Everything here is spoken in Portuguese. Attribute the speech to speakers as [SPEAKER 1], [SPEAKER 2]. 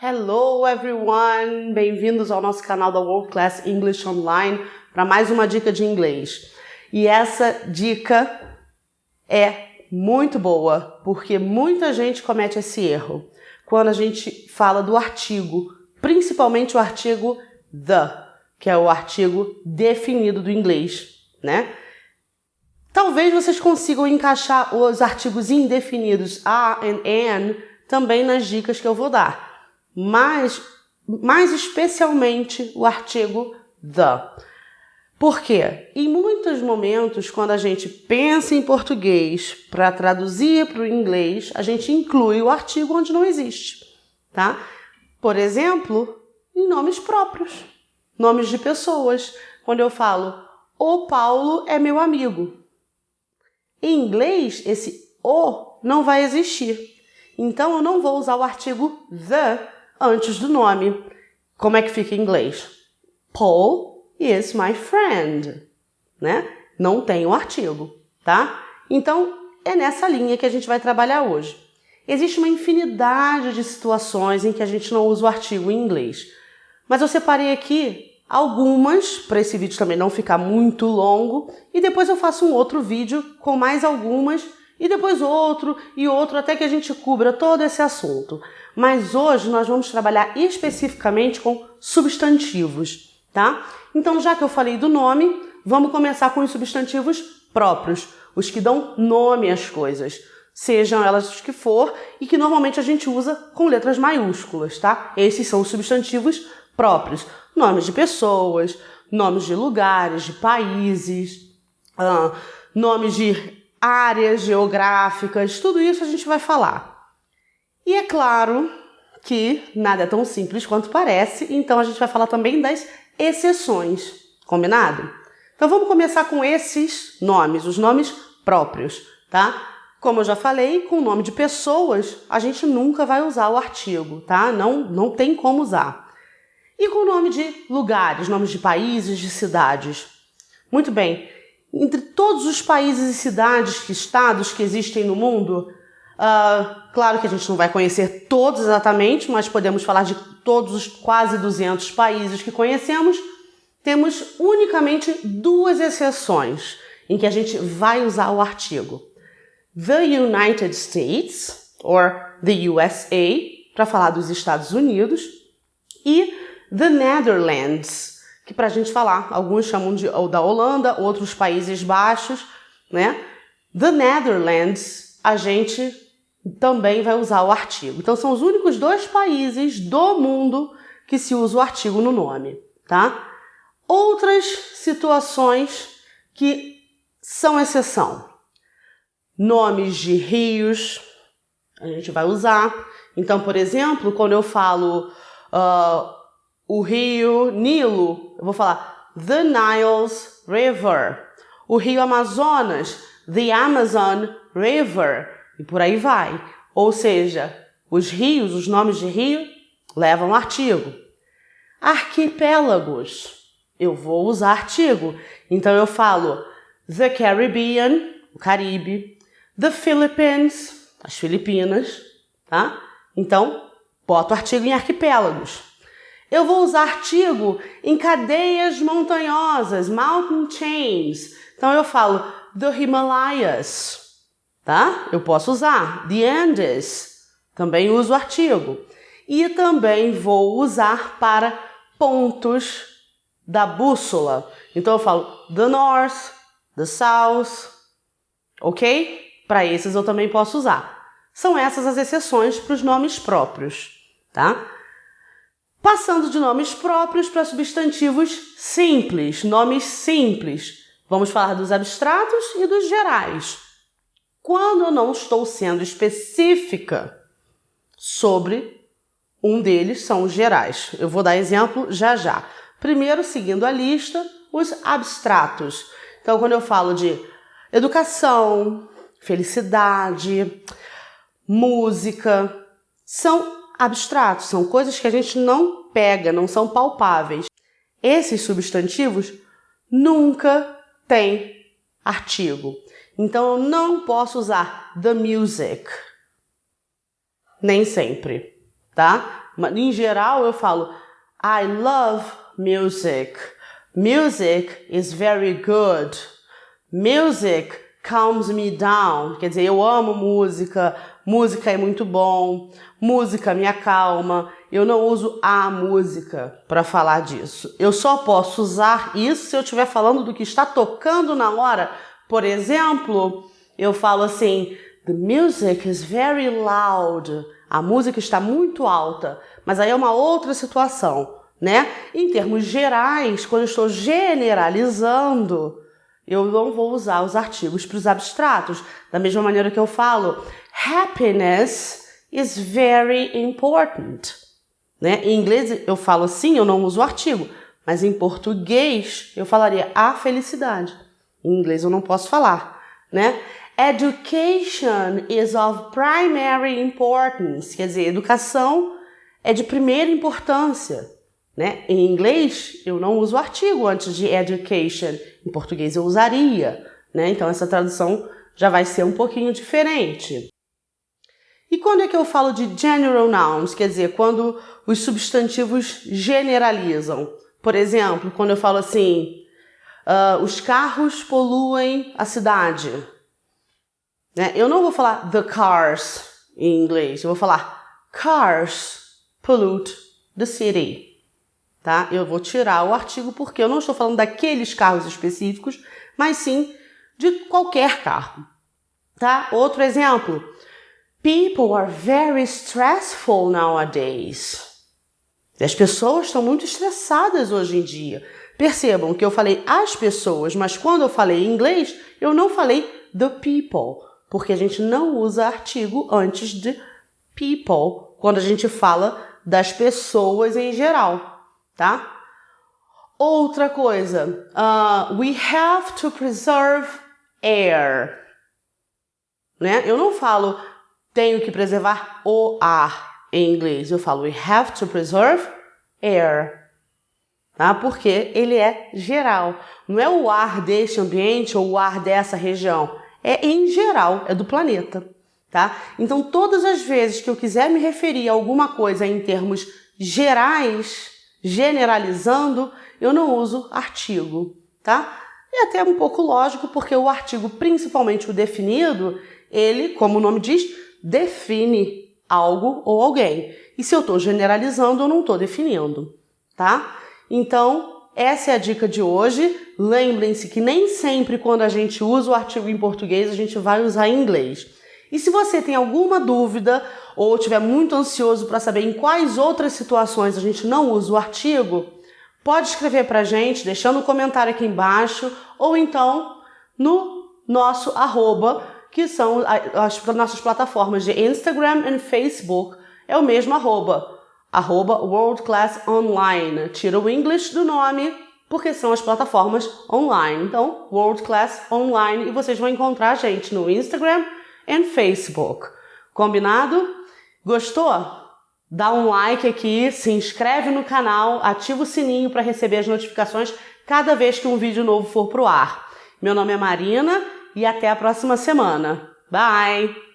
[SPEAKER 1] Hello everyone! Bem-vindos ao nosso canal da World Class English Online para mais uma dica de inglês. E essa dica é muito boa, porque muita gente comete esse erro quando a gente fala do artigo, principalmente o artigo the, que é o artigo definido do inglês, né? Talvez vocês consigam encaixar os artigos indefinidos a e an também nas dicas que eu vou dar. Mas, mais especialmente, o artigo the. Por quê? Em muitos momentos, quando a gente pensa em português para traduzir para o inglês, a gente inclui o artigo onde não existe, tá? Por exemplo, em nomes próprios, nomes de pessoas. Quando eu falo, o Paulo é meu amigo. Em inglês, esse o não vai existir. Então, eu não vou usar o artigo the antes do nome. Como é que fica em inglês? Paul is my friend, né? Não tem o artigo, tá? Então, é nessa linha que a gente vai trabalhar hoje. Existe uma infinidade de situações em que a gente não usa o artigo em inglês. Mas eu separei aqui algumas, para esse vídeo também não ficar muito longo, e depois eu faço um outro vídeo com mais algumas, e depois outro e outro, até que a gente cubra todo esse assunto. Mas hoje nós vamos trabalhar especificamente com substantivos, tá? Então, já que eu falei do nome, vamos começar com os substantivos próprios, os que dão nome às coisas, sejam elas os que for, e que normalmente a gente usa com letras maiúsculas, tá? Esses são os substantivos próprios, nomes de pessoas, nomes de lugares, de países, nomes de áreas geográficas, tudo isso a gente vai falar. E é claro que nada é tão simples quanto parece, então a gente vai falar também das exceções, combinado? Então vamos começar com esses nomes, os nomes próprios, tá? Como eu já falei, com o nome de pessoas, a gente nunca vai usar o artigo, tá? Não tem como usar. E com o nome de lugares, nomes de países, de cidades. Muito bem, entre todos os países e cidades, estados que existem no mundo, claro que a gente não vai conhecer todos exatamente, mas podemos falar de todos os quase 200 países que conhecemos. Temos unicamente duas exceções em que a gente vai usar o artigo. The United States, or the USA, para falar dos Estados Unidos, e the Netherlands, que para a gente falar, alguns chamam da Holanda, outros Países Baixos, né? The Netherlands, a gente também vai usar o artigo. Então, são os únicos dois países do mundo que se usa o artigo no nome, tá? Outras situações que são exceção. Nomes de rios, a gente vai usar. Então, por exemplo, quando eu falo o rio Nilo, eu vou falar the Niles River. O rio Amazonas, the Amazon River. E por aí vai. Ou seja, os rios, os nomes de rio, levam artigo. Arquipélagos, eu vou usar artigo. Então eu falo the Caribbean, o Caribe, the Philippines, as Filipinas, tá? Então, boto artigo em arquipélagos. Eu vou usar artigo em cadeias montanhosas, mountain chains. Então eu falo the Himalayas. Tá? Eu posso usar the Andes, também uso artigo. E também vou usar para pontos da bússola. Então eu falo the North, the South, ok? Para esses eu também posso usar. São essas as exceções para os nomes próprios, tá? Passando de nomes próprios para substantivos simples, nomes simples. Vamos falar dos abstratos e dos gerais. Quando eu não estou sendo específica sobre um deles, são os gerais. Eu vou dar exemplo já. Primeiro, seguindo a lista, os abstratos. Então, quando eu falo de educação, felicidade, música, são abstratos, são coisas que a gente não pega, não são palpáveis. Esses substantivos nunca têm artigo. Então, eu não posso usar the music. Nem sempre. tá? Mas, em geral, eu falo I love music. Music is very good. Music calms me down. Quer dizer, eu amo música, música é muito bom, música me acalma. Eu não uso a música para falar disso. Eu só posso usar isso se eu estiver falando do que está tocando na hora. Por exemplo, eu falo assim, the music is very loud. A música está muito alta. Mas aí é uma outra situação, né? Em termos gerais, quando eu estou generalizando, eu não vou usar os artigos para os abstratos. Da mesma maneira que eu falo, happiness is very important. Né? Em inglês eu falo assim, eu não uso o artigo. Mas em português eu falaria a felicidade. Em inglês eu não posso falar, né? Education is of primary importance. Quer dizer, educação é de primeira importância. Né? Em inglês, eu não uso o artigo antes de education. Em português, eu usaria. Né? Então, essa tradução já vai ser um pouquinho diferente. E quando é que eu falo de general nouns? Quer dizer, quando os substantivos generalizam. Por exemplo, quando eu falo assim, os carros poluem a cidade. Né? Eu não vou falar the cars em inglês. Eu vou falar cars pollute the city. Tá? Eu vou tirar o artigo porque eu não estou falando daqueles carros específicos, mas sim de qualquer carro. Tá? Outro exemplo. People are very stressful nowadays. As pessoas estão muito estressadas hoje em dia. Percebam que eu falei as pessoas, mas quando eu falei em inglês, eu não falei the people, porque a gente não usa artigo antes de people quando a gente fala das pessoas em geral. Tá? Outra coisa, we have to preserve air. Né? Eu não falo tenho que preservar o ar em inglês. Eu falo we have to preserve air. Tá? Porque ele é geral. Não é o ar deste ambiente ou o ar dessa região. É em geral, é do planeta. Tá? Então, todas as vezes que eu quiser me referir a alguma coisa em termos gerais, generalizando, eu não uso artigo, tá? É até um pouco lógico, porque o artigo, principalmente o definido, ele, como o nome diz, define algo ou alguém. E se eu estou generalizando, eu não estou definindo, tá? Então, essa é a dica de hoje. Lembrem-se que nem sempre quando a gente usa o artigo em português, a gente vai usar em inglês. E se você tem alguma dúvida ou estiver muito ansioso para saber em quais outras situações a gente não usa o artigo, pode escrever para a gente, deixando um comentário aqui embaixo, ou então no nosso @, que são as nossas plataformas de Instagram e Facebook. É o mesmo @World Class Online. Tira o English do nome, porque são as plataformas online. Então, World Class Online, e vocês vão encontrar a gente no Instagram e Facebook. Combinado? Gostou? Dá um like aqui, se inscreve no canal, ativa o sininho para receber as notificações cada vez que um vídeo novo for pro ar. Meu nome é Marina e até a próxima semana. Bye!